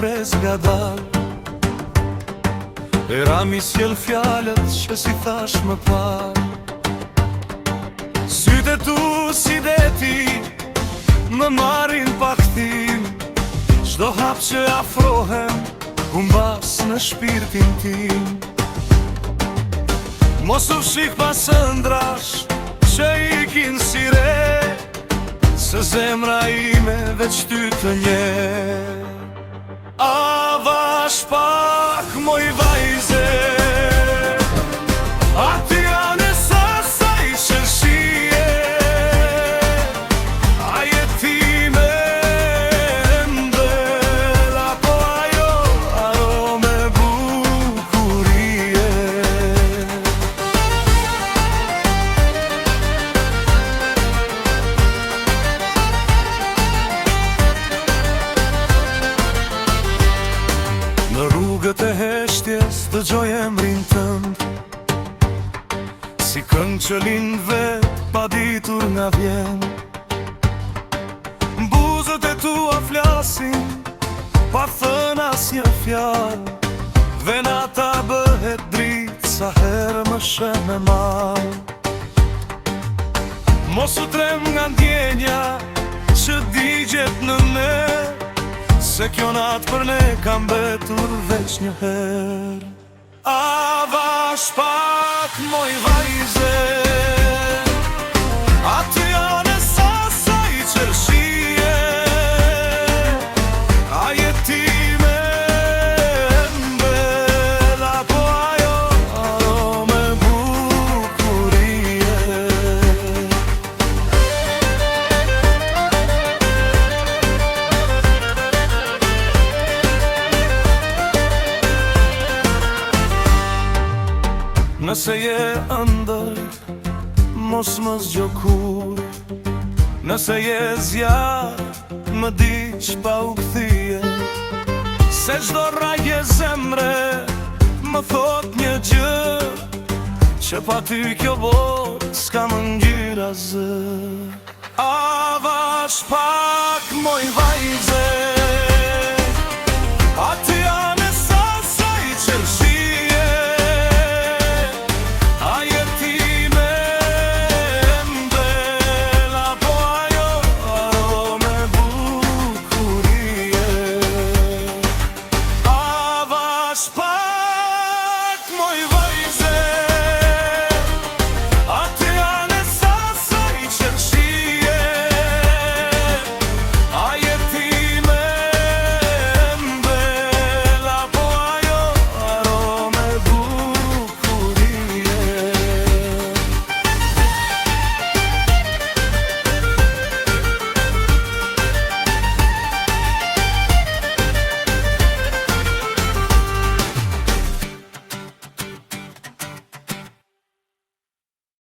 pres nga dal. Era mi sjell fjalët që si thash më par. Sytë tu si deti më marrin pa kthim. Çdo hap që afrohem u mbas në shpirtin tim. Mos u fshik pas ëndrash që ikin si re, se zemra ime veç ty të nje. Avash pak moj vajze, aty janë e sasaj qërshie. A jetime ndel, apo ajo arome bukurie. Në rrugët e heshtjes dëgjoj emrin tënd, si këngë që lind vet pa ditur nga vjen. Buzët e tua flasin pa thënë asnjë fjalë, venata bëhet dritë sa herë më shen me mal. Mos u trem nga ndjenja që digjet në ne, se kjo natë për ne kam betur veç një herë. Avash pak moj vajze, aty janë e sasaj qërshie. A jetime mbel, apo ajo arome bukurie. Nëse je ëndër, mos më zgjo kur. Nëse je zjarr, më di ç'pa u kthye. Se çdo rrajë zemre më thot një gjë, që pa ty kjo botë s'ka më ngjyrë asgjë. Avash pak moj vajze, aty janë e sasaj qërshie. Pak moj